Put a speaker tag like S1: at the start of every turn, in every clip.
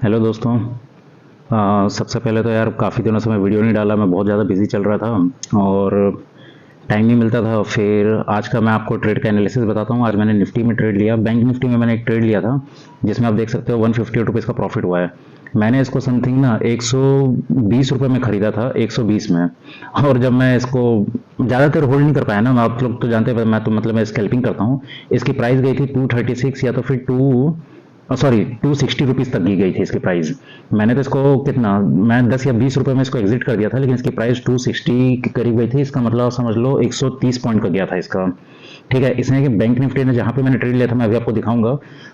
S1: Hello दोस्तों। सबसे पहले तो यार काफ़ी दिनों से मैं वीडियो नहीं डाला, मैं बहुत ज़्यादा बिजी चल रहा था और टाइम नहीं मिलता था। फिर आज का मैं आपको ट्रेड का एनालिसिस बताता हूँ। आज मैंने निफ्टी में ट्रेड लिया, बैंक निफ्टी में मैंने एक ट्रेड लिया था जिसमें आप देख सकते हो 158 रुपीज़ का प्रॉफिट हुआ है। मैंने इसको समथिंग ना 120 रुपये में ख़रीदा था, 120 में। और जब मैं इसको ज़्यादातर होल्ड नहीं कर पाया ना, आप लोग तो जानते हैं मैं तो मतलब मैं स्कैल्पिंग करता हूँ। इसकी प्राइस गई थी 236 या तो फिर 260 रुपीज़ तक की गई थी इसकी प्राइस। मैंने तो इसको कितना, मैं 10 या 20 रुपए में इसको एग्जिट कर दिया था, लेकिन इसकी प्राइस 260 के करीब गई थी। इसका मतलब समझ लो 130 पॉइंट का गया था इसका। ठीक है, इसने कि बैंक निफ्टी ने जहाँ पे मैंने ट्रेड लिया था, मैं अभी आपको दिखाऊंगा,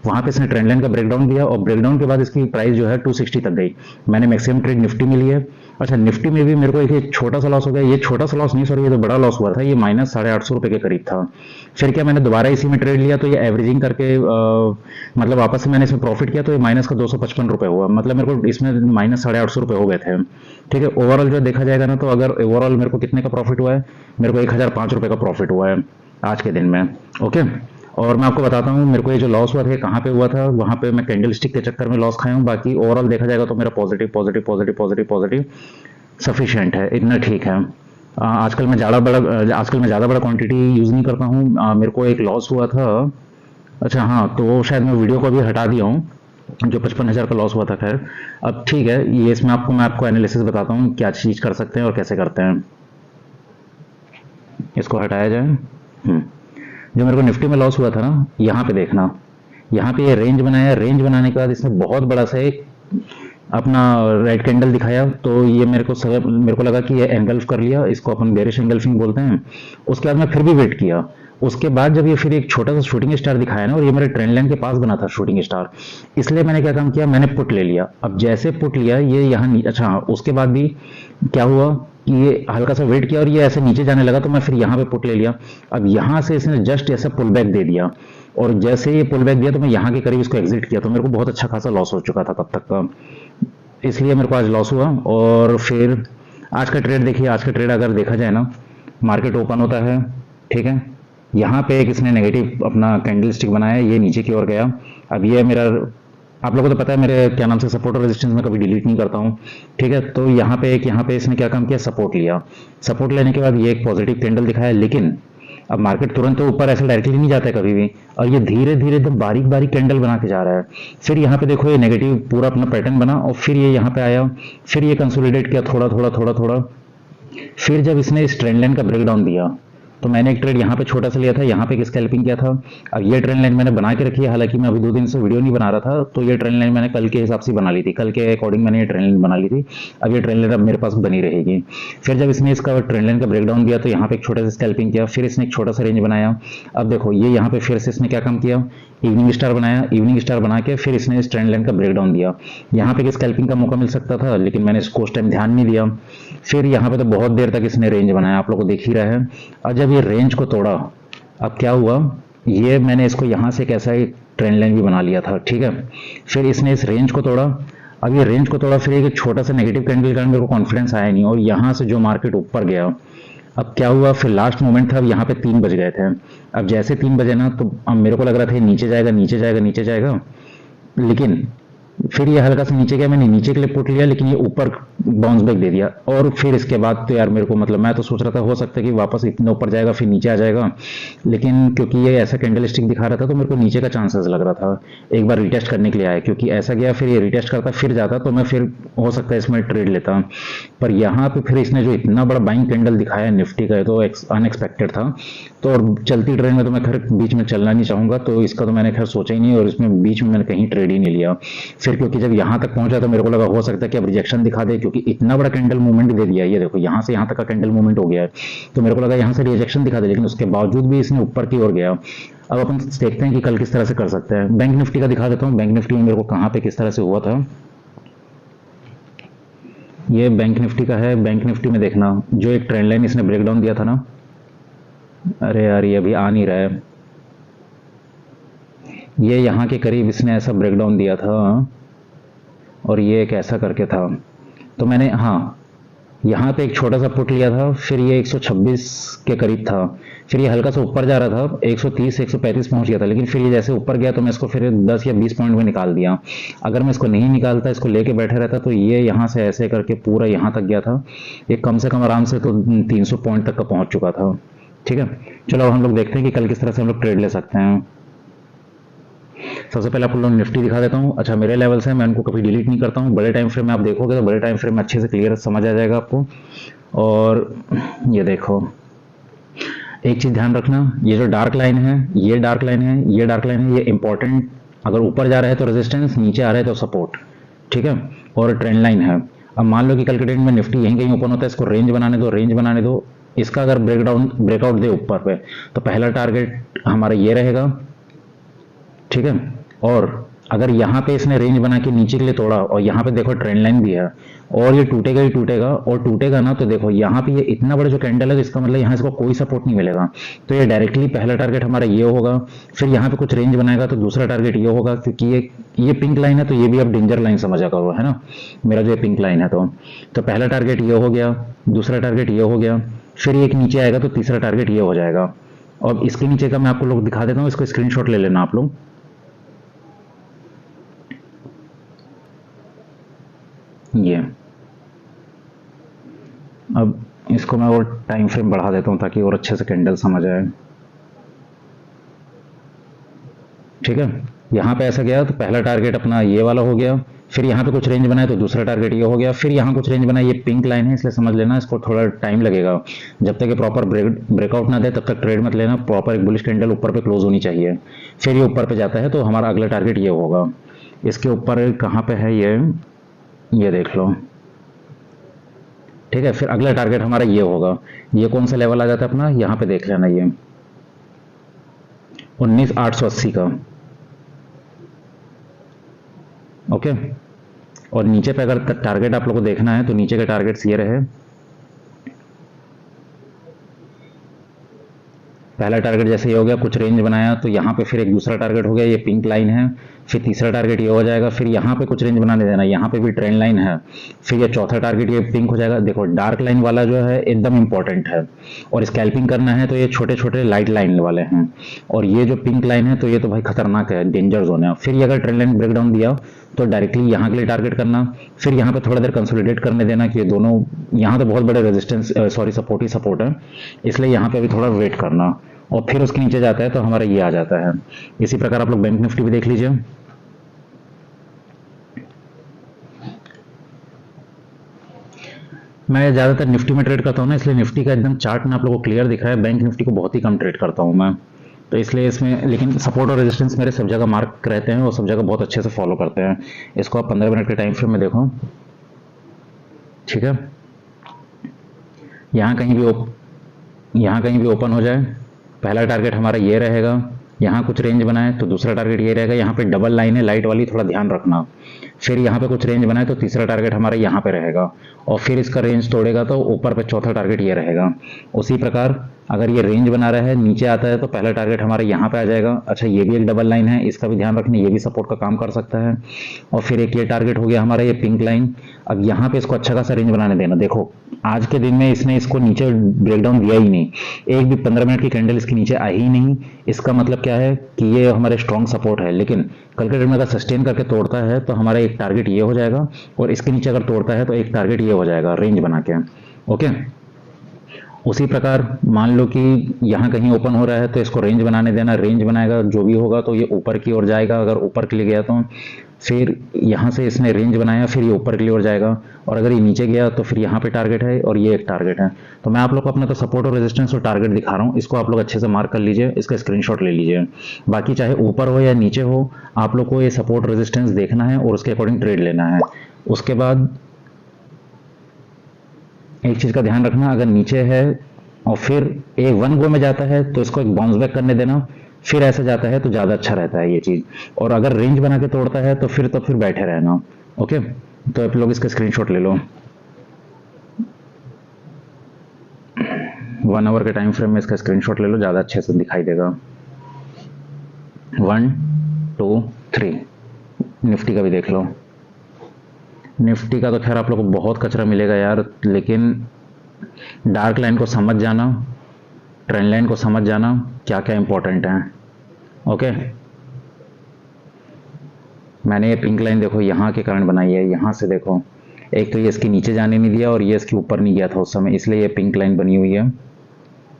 S1: वहाँ पे इसने ट्रेंड लाइन का ब्रेकडाउन दिया और ब्रेकडाउन के बाद इसकी प्राइस जो है 260 तक गई। मैंने मैक्सिमम ट्रेड निफ्टी में लिया। अच्छा, निफ्टी में भी मेरे को एक छोटा सा लॉस हो गया। ये छोटा सा लॉस नहीं, सॉरी, ये तो बड़ा लॉस हुआ था। ये -850 रुपये के करीब था। फिर क्या, मैंने दोबारा इसी में ट्रेड लिया तो ये एवरेजिंग करके मतलब वापस से मैंने इसमें प्रॉफिट किया तो ये माइनस का 255 रुपये हुआ। मतलब मेरे को इसमें -850 रुपये हो गए थे। ठीक है, ओवरऑल जो देखा जाएगा ना, तो अगर ओवरऑल मेरे को कितने का प्रॉफिट हुआ है, मेरे को 1005 रुपये का प्रॉफिट हुआ है आज के दिन में। ओके, और मैं आपको बताता हूँ मेरे को ये जो लॉस हुआ था कहाँ पे हुआ था। वहाँ पे मैं कैंडल स्टिक के चक्कर में लॉस खाया हूँ। बाकी ओवरऑल देखा जाएगा तो मेरा positive positive positive positive positive sufficient है, इतना ठीक है। आजकल मैं ज़्यादा बड़ा क्वांटिटी यूज़ नहीं करता हूँ। मेरे को एक लॉस हुआ था। अच्छा हाँ, तो शायद मैं वीडियो को अभी हटा दिया हूँ, जो 55,000 का लॉस हुआ था। खैर, अब ठीक है, ये इसमें मैं आपको एनालिसिस बताता हूँ क्या चीज़ कर सकते हैं और कैसे करते हैं। इसको हटाया जाए। जो मेरे को निफ्टी में लॉस हुआ था ना, यहाँ पे देखना, यहाँ पे ये रेंज बनाया। रेंज बनाने के बाद इसने बहुत बड़ा सा एक अपना रेड कैंडल दिखाया, तो ये मेरे को लगा कि ये एंगल्फ कर लिया, इसको अपन बेरिश एंगल्फिंग बोलते हैं। उसके बाद मैं फिर भी वेट किया। उसके बाद जब ये फिर एक छोटा सा शूटिंग स्टार दिखाया ना, और ये मेरे ट्रेंड लाइन के पास बना था शूटिंग स्टार, इसलिए मैंने क्या काम किया, मैंने पुट ले लिया। अब जैसे पुट लिया ये यहाँ, अच्छा हाँ, उसके बाद भी क्या हुआ कि ये हल्का सा वेट किया और ये ऐसे नीचे जाने लगा, तो मैं फिर यहाँ पे पुट ले लिया। अब यहाँ से इसने जस्ट ऐसा पुल बैक दे दिया, और जैसे ये पुल बैक दिया तो मैं यहाँ के करीब इसको एग्जिट किया, तो मेरे को बहुत अच्छा खासा लॉस हो चुका था तब तक का। इसलिए मेरे को आज लॉस हुआ। और फिर आज का ट्रेड देखिए, आज का ट्रेड अगर देखा जाए ना, मार्केट ओपन होता है, ठीक है, यहाँ पे एक इसने नेगेटिव अपना कैंडल स्टिक बनाया, ये नीचे की ओर गया। अब ये मेरा, आप लोगों को तो पता है मेरे क्या नाम से सपोर्ट और रेजिस्टेंस में कभी डिलीट नहीं करता हूँ। ठीक है, तो यहाँ पे इसने क्या काम किया, सपोर्ट लिया। सपोर्ट लेने के बाद ये एक पॉजिटिव कैंडल दिखाया, लेकिन अब मार्केट तुरंत तो ऊपर ऐसे डायरेक्टली नहीं जाता है कभी भी, और ये धीरे धीरे एकदम बारीक बारीक कैंडल बना के जा रहा है। फिर यहाँ पे देखो ये नेगेटिव पूरा अपना पैटर्न बना, और फिर ये यहाँ पे आया, फिर ये कंसोलिडेट किया थोड़ा थोड़ा थोड़ा थोड़ा। फिर जब इसने इस ट्रेंड लाइन का ब्रेकडाउन दिया, तो मैंने एक ट्रेड यहाँ पे छोटा सा लिया था, यहाँ पे एक स्कैल्पिंग किया था। अब ये ट्रेंड लाइन मैंने बना के रखी है, हालांकि मैं अभी 2 दिन से वीडियो नहीं बना रहा था, तो ये ट्रेंड लाइन मैंने कल के हिसाब से बना ली थी, कल के अकॉर्डिंग मैंने ये ट्रेंड लाइन बना ली थी। अब ये ट्रेंड लाइन अब मेरे पास बनी रहेगी। फिर जब इसने इसका ट्रेंड लाइन का ब्रेकडाउन दिया, तो यहाँ पे एक छोटा सा स्कैल्पिंग किया, फिर इसने एक छोटा सा रेंज बनाया। अब देखो ये यहाँ पे फिर से इसने क्या काम किया, इवनिंग स्टार बनाया। इवनिंग स्टार बना के फिर इसने इस ट्रेंड लाइन का ब्रेकडाउन दिया। यहाँ पे स्कैल्पिंग का मौका मिल सकता था, लेकिन मैंने इसको उस टाइम ध्यान नहीं दिया। फिर यहाँ पे तो बहुत देर तक इसने रेंज बनाया, आप लोग को देख ही रहा है। और जब ये रेंज को तोड़ा, अब क्या हुआ, ये मैंने इसको यहाँ से कैसा एक ट्रेंड लाइन भी बना लिया था, ठीक है। फिर इसने इस रेंज को तोड़ा। अब ये रेंज को तोड़ा, फिर एक छोटा सा नेगेटिव कैंडल का मेरे को कॉन्फिडेंस आया नहीं, और यहाँ से जो मार्केट ऊपर गया, अब क्या हुआ, फिर लास्ट मोमेंट था, अब यहाँ पे 3 बज गए थे। अब जैसे 3 बजे ना, तो अब मेरे को लग रहा था ये नीचे जाएगा नीचे जाएगा नीचे जाएगा, लेकिन फिर ये हल्का सा नीचे गया। मैंने नीचे के लिए पुट लिया, लेकिन ये ऊपर बाउंस बैक दे दिया। और फिर इसके बाद तो यार मेरे को मतलब, मैं तो सोच रहा था हो सकता है कि वापस इतना ऊपर जाएगा फिर नीचे आ जाएगा, लेकिन क्योंकि ये ऐसा कैंडल स्टिक दिखा रहा था, तो मेरे को नीचे का चांसेस लग रहा था। एक बार रिटेस्ट करने के लिए आया, क्योंकि ऐसा गया, फिर ये रिटेस्ट करता फिर जाता, तो मैं फिर हो सकता है इसमें ट्रेड लेता। पर यहाँ पे फिर इसने जो इतना बड़ा बाइंग कैंडल दिखाया निफ्टी का, तो अनएक्सपेक्टेड था। तो और चलती ट्रेड में तो मैं खैर बीच में चलना नहीं चाहूंगा, तो इसका तो मैंने खैर सोचा ही नहीं, और इसमें बीच में मैंने कहीं ट्रेड ही नहीं लिया। फिर क्योंकि जब यहाँ तक पहुंचा, तो मेरे को लगा हो सकता है कि अब रिजेक्शन दिखा दे, क्योंकि इतना बड़ा कैंडल मूवमेंट दे दिया। ये देखो यहाँ से यहाँ तक का कैंडल मूवमेंट हो गया है, तो मेरे को लगा यहाँ से रिजेक्शन दिखा दे, लेकिन उसके बावजूद भी इसने ऊपर की ओर गया। अब अपन देखते हैं कि कल किस तरह से कर सकते हैं। बैंक निफ्टी का दिखा देता हूँ, बैंक निफ्टी में मेरे को कहाँ पे किस तरह से हुआ था। ये बैंक निफ्टी का है। बैंक निफ्टी में देखना, जो एक ट्रेंड लाइन इसने ब्रेकडाउन दिया था ना, अरे यार ये अभी आ नहीं रहा है, ये यहाँ के करीब इसने ऐसा ब्रेकडाउन दिया था, और ये एक ऐसा करके था। तो मैंने, हाँ, यहाँ पे एक छोटा सा पुट लिया था, फिर ये 126 के करीब था, फिर ये हल्का सा ऊपर जा रहा था, 130 135 पहुंच गया था, लेकिन फिर ये जैसे ऊपर गया तो मैं इसको फिर 10 या 20 पॉइंट में निकाल दिया। अगर मैं इसको नहीं निकालता, इसको लेके बैठे रहता, तो ये यहाँ से ऐसे करके पूरा यहाँ तक गया था। ये कम से कम आराम से तो 300 पॉइंट तक का पहुंच चुका था। ठीक है, चलो अब हम लोग देखते हैं कि कल किस तरह से हम लोग ट्रेड ले सकते हैं। सबसे पहले आपको लोग निफ्टी दिखा देता हूँ। अच्छा, मेरे लेवल से मैं उनको कभी डिलीट नहीं करता हूँ। बड़े टाइम फ्रेम में आप देखोगे तो बड़े टाइम फ्रेम में अच्छे से क्लियर समझ आ जाएगा आपको। और ये देखो, एक चीज ध्यान रखना, ये जो डार्क लाइन है, ये डार्क लाइन है, ये डार्क लाइन है, ये इंपॉर्टेंट। अगर ऊपर जा रहा है तो रेजिस्टेंस, नीचे आ रहा है तो सपोर्ट। ठीक है, और ट्रेंड लाइन है। अब मान लो कि कल के ट्रेड में निफ्टी यहीं कहीं ओपन होता है, इसको रेंज बनाने दो, रेंज बनाने दो। इसका अगर ब्रेकआउट दे ऊपर पे, तो पहला टारगेट हमारा ये रहेगा। ठीक है, और अगर यहाँ पे इसने रेंज बना के नीचे के लिए तोड़ा, और यहाँ पे देखो ट्रेंड लाइन भी है, और ये टूटेगा ही टूटेगा, और टूटेगा ना तो देखो यहाँ पे ये इतना बड़ा जो कैंडल है, इसका मतलब यहाँ इसको कोई सपोर्ट नहीं मिलेगा। तो ये डायरेक्टली पहला टारगेट हमारा ये होगा। फिर यहाँ पे कुछ रेंज बनाएगा तो दूसरा टारगेट ये होगा, क्योंकि ये पिंक लाइन है, तो ये भी अब डेंजर लाइन समझा करो, है ना, मेरा जो ये पिंक लाइन है। तो पहला टारगेट ये हो गया, दूसरा टारगेट ये हो गया, फिर एक नीचे आएगा तो तीसरा टारगेट ये हो जाएगा। और इसके नीचे का मैं आपको लोग दिखा देता हूँ, इसको स्क्रीनशॉट ले लेना आप लोग। ये अब इसको मैं और टाइम फ्रेम बढ़ा देता हूं ताकि और अच्छे से कैंडल समझ आए। ठीक है, यहाँ पे ऐसा गया तो पहला टारगेट अपना ये वाला हो गया, फिर यहाँ पे कुछ रेंज बनाए तो दूसरा टारगेट ये हो गया, फिर यहाँ कुछ रेंज बनाए, ये पिंक लाइन है इसलिए समझ लेना, इसको थोड़ा टाइम लगेगा। जब तक ये प्रॉपर ब्रेकआउट ना दे तब तक ट्रेड मत लेना। प्रॉपर एक बुलिश कैंडल ऊपर पे क्लोज होनी चाहिए, फिर ये ऊपर पे जाता है तो हमारा अगला टारगेट ये होगा। इसके ऊपर कहाँ पे है ये देख लो। ठीक है, फिर अगला टारगेट हमारा ये होगा। ये कौन सा लेवल आ जाता है अपना, यहाँ पे देख लेना, ये 19,880 का। ओके, और नीचे पे अगर टारगेट आप लोग को देखना है तो नीचे के टारगेट्स ये रहे। पहला टारगेट जैसे ये हो गया, कुछ रेंज बनाया तो यहाँ पे फिर एक दूसरा टारगेट हो गया, ये पिंक लाइन है, फिर तीसरा टारगेट ये हो जाएगा, फिर यहाँ पे कुछ रेंज बनाने देना, यहाँ पे भी ट्रेंड लाइन है, फिर ये चौथा टारगेट ये पिंक हो जाएगा। देखो डार्क लाइन वाला जो है एकदम इंपॉर्टेंट है, और स्कैल्पिंग करना है तो ये छोटे छोटे लाइट लाइन वाले हैं, और ये जो पिंक लाइन है तो ये तो भाई खतरनाक है, डेंजर जोन है। फिर ये अगर ट्रेंड लाइन ब्रेकडाउन दिया तो डायरेक्टली यहाँ के लिए टारगेट करना, फिर यहाँ पे थोड़ा देर कंसोलिडेट करने देना कि ये दोनों, यहाँ तो बहुत बड़े रेजिस्टेंस सॉरी सपोर्ट ही सपोर्ट है, इसलिए यहाँ पे अभी थोड़ा वेट करना, और फिर उसके नीचे जाता है तो हमारा ये आ जाता है। इसी प्रकार आप लोग बैंक निफ्टी भी देख लीजिए। मैं ज़्यादातर निफ्टी में ट्रेड करता हूँ ना, इसलिए निफ्टी का एकदम चार्ट में आप लोगों को क्लियर दिख रहा है। बैंक निफ्टी को बहुत ही कम ट्रेड करता हूँ मैं, तो इसलिए इसमें, लेकिन सपोर्ट और रेजिस्टेंस मेरे सब जगह मार्क रहते हैं और सब जगह बहुत अच्छे से फॉलो करते हैं। इसको आप 15 मिनट के टाइम फ्रेम में देखो। ठीक है, यहाँ कहीं भी ओपन हो जाए, पहला टारगेट हमारा ये रहेगा, यहाँ कुछ रेंज बनाए तो दूसरा टारगेट ये रहेगा, यहाँ पे डबल लाइन है लाइट वाली, थोड़ा ध्यान रखना। फिर यहाँ पे कुछ रेंज बनाए तो तीसरा टारगेट हमारा यहाँ पे रहेगा, और फिर इसका रेंज तोड़ेगा तो ऊपर पे चौथा टारगेट ये रहेगा। उसी प्रकार अगर ये रेंज बना रहा है, नीचे आता है तो पहला टारगेट हमारा यहाँ पे आ जाएगा। अच्छा, ये भी एक डबल लाइन है, इसका भी ध्यान रखना, ये भी सपोर्ट का काम कर सकता है। और फिर एक ये टारगेट हो गया हमारा, ये पिंक लाइन। अब यहाँ पे इसको अच्छा खासा रेंज बनाने देना। देखो आज के दिन में इसने इसको नीचे ब्रेकडाउन दिया ही नहीं, एक भी 15 मिनट की कैंडल इसके नीचे आई ही नहीं। इसका मतलब क्या है कि ये हमारे स्ट्रॉन्ग सपोर्ट है, लेकिन कल के दिन में अगर सस्टेन करके तोड़ता है तो हमारा एक टारगेट ये हो जाएगा, और इसके नीचे अगर तोड़ता है तो एक टारगेट ये हो जाएगा रेंज बना के। ओके, उसी प्रकार मान लो कि यहाँ कहीं ओपन हो रहा है तो इसको रेंज बनाने देना, रेंज बनाएगा जो भी होगा तो ये ऊपर की ओर जाएगा। अगर ऊपर के लिए गया तो फिर यहाँ से इसने रेंज बनाया, फिर ये ऊपर के लिए ओर जाएगा, और अगर ये नीचे गया तो फिर यहाँ पे टारगेट है और ये एक टारगेट है। तो मैं आप लोग को अपना तो सपोर्ट और रेजिस्टेंस और टारगेट दिखा रहा हूँ, इसको आप लोग अच्छे से मार्क कर लीजिए, इसका स्क्रीनशॉट ले लीजिए। बाकी चाहे ऊपर हो या नीचे हो, आप लोग को ये सपोर्ट रेजिस्टेंस देखना है और उसके अकॉर्डिंग ट्रेड लेना है। उसके बाद एक चीज का ध्यान रखना, अगर नीचे है और फिर एक वन गो में जाता है तो इसको एक बाउंस बैक करने देना, फिर ऐसे जाता है तो ज्यादा अच्छा रहता है ये चीज। और अगर रेंज बना के तोड़ता है तो फिर बैठे रहना। ओके, तो आप लोग इसका स्क्रीनशॉट ले लो। 1 आवर के टाइम फ्रेम में इसका स्क्रीनशॉट ले लो, ज्यादा अच्छे से दिखाई देगा। 1 2 3 निफ्टी का भी देख लो। निफ्टी का तो खैर आप लोग को बहुत कचरा मिलेगा यार, लेकिन डार्क लाइन को समझ जाना, ट्रेंड लाइन को समझ जाना क्या क्या इंपॉर्टेंट है। ओके, मैंने ये पिंक लाइन देखो यहाँ के कारण बनाई है, यहाँ से देखो, एक तो ये इसके नीचे जाने नहीं दिया और ये इसके ऊपर नहीं गया था उस समय, इसलिए ये पिंक लाइन बनी हुई है।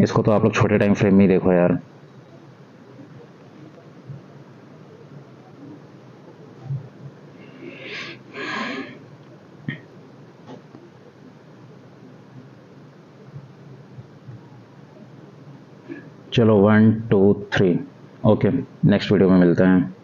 S1: इसको तो आप लोग छोटे टाइम फ्रेम में ही देखो यार। चलो 1 2 3, ओके, नेक्स्ट वीडियो में मिलते हैं।